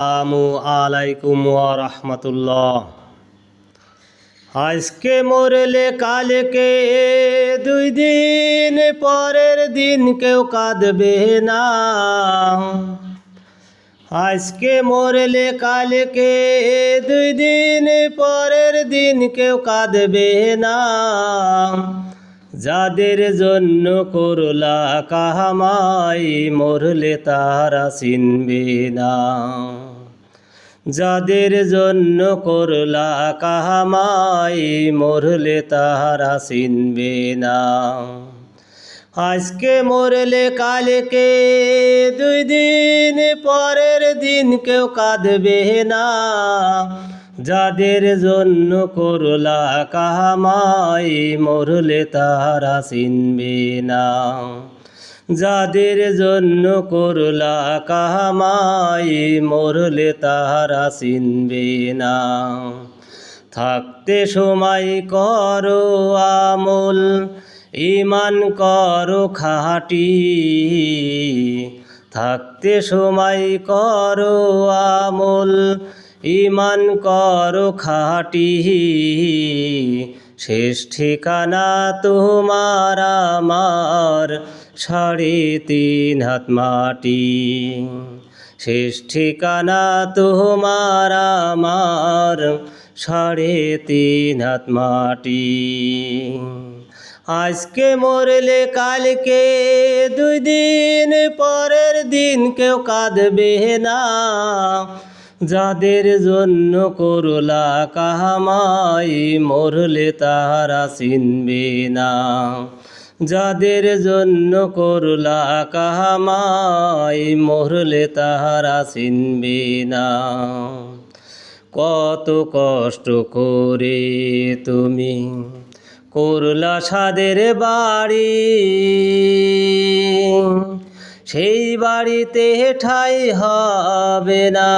আসসালামু আলাইকুম ওয়া রাহমাতুল্লাহ। আজকে মরলে কালকে 2 দিন পরের দিন কেউ কাঁদবে না। আজকে মরলে কালকে 2 দিন পরের দিন কেউ কাঁদবে না। যাদের জন্য করলা কামাই মরলে তারা চিনবে না। যাদের জন্য করলা কামাই মরলে তারা চিনবে না। আজকে মরলে কালকে 2 দিন পরের দিন কেউ কাঁদবে না। যাদের জন্য করলা কামাই মরলে তারা চিনবে না। যাদের জন্য করলা কামাই মরলে তারা চিনবে না। থাকতে সময় করো আমল ঈমান করো খাঁটি। থাকতে সময় করো আমল ঈমান করো খাঁটি। শেষ ঠিকানা তোমার আমার 3.5 হাত মাটি। শেষ ঠিকানা তোমার আমার 3.5 হাত মাটি। আজকে মরলে কালকে 2 দিন পরের দিন কেউ কাঁদবে না। যাদের জন্য করলা কামাই মরলে তারা চিনবে না। যাদের জন্য করলা কামাই মরলে তারা চিনবে না। কত কষ্ট করে তুমি করলা সাদের বাড়ি। সেই বাড়িতে ঠাই হবে না,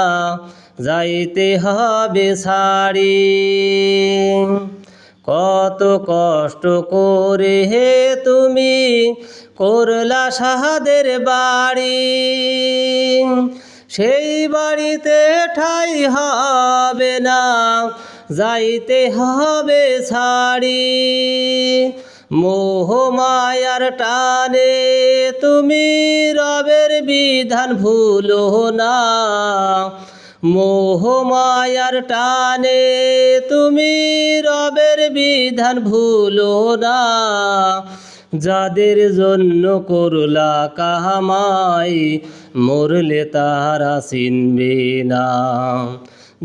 যাইতে হবে ছাড়ি। কত কষ্ট করে তুমি করলা সাদের বাড়ি। সেই বাড়িতে ঠাই হবে না, যাইতে হবে ছাড়ি। মোহ মায়ার টানে তুমি রবের বিধান ভুলো না। মোহ মায়ার টানে তুমি রবের বিধান ভুলো না। যাদের জন্য করলা কামাই মরলে তারা চিনবে না।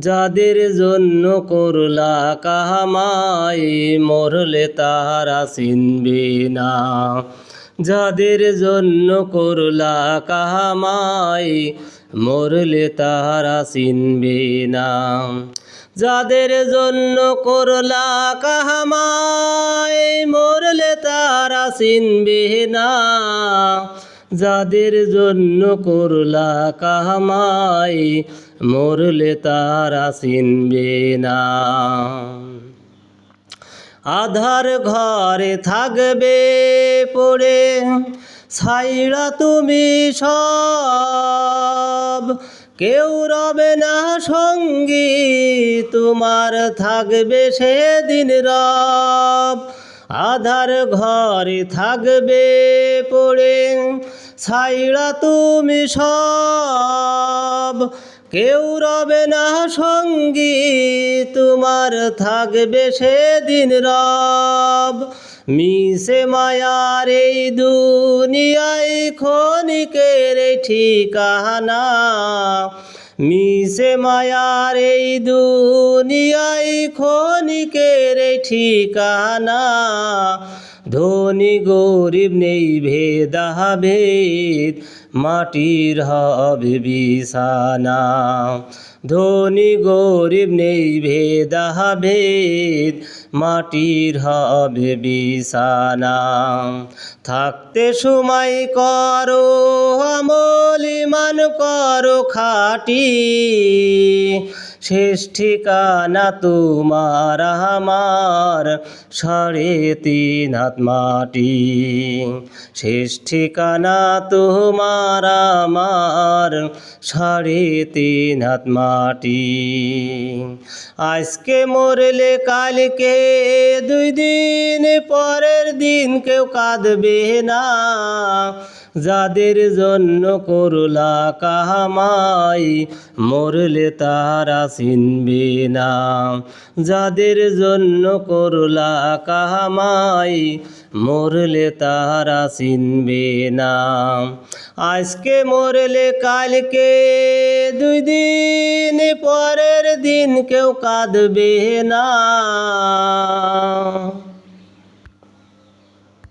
যাদের জন্য করলা কামাই মরলে তারা চিনবে না। যাদের জন্য করলা কামাই মরলে তারা চিনবে না। যাদের জন্য করলা কামাই মরলে তারা চিনবে না। যাদের জন্য করলা কামাই মরলে তারা চিনবে না। আধার ঘরে থাকবে পড়ে ছাইড়া তুমি সব। কেউ রবে না সঙ্গী তোমার থাকবে সেদিন রব। আধার ঘরে থাকবে পড়ে ছাইড়া তুমি সব। কেউ রবে না সঙ্গী তোমার থাকবে সেদিন রব। মিশে মায়ার এই দুনিয়ায় ক্ষণিকের ঠিকানা। মিশে মায়ার এই দুনিয়ায় ক্ষণিকের ঠিকানা। ধনী গরিব নেই ভেদাভেদ মাটির হবে বিছানা। ধনী গরিব নেই ভেদাভেদ মাটির হবে বিছানা। থাকতে সময় করো আমল ঈমান করো খাঁটি। শেষ ঠিকানা তোমার আমার 3.5 হাত মাটি। শেষ ঠিকানা তোমার আমার 3.5 হাত মাটি। আজকে মরলে কালকে 2 দিন পরের দিন কেউ কাঁদবে না, যাদের জন্য করলা কামাই মরলে তারা চিনবে না, যাদের জন্য করলা কামাই মরলে তারা চিনবে না। আজকে মরলে কালকে 2 দিন পরের দিন কেউ কাঁদবে না।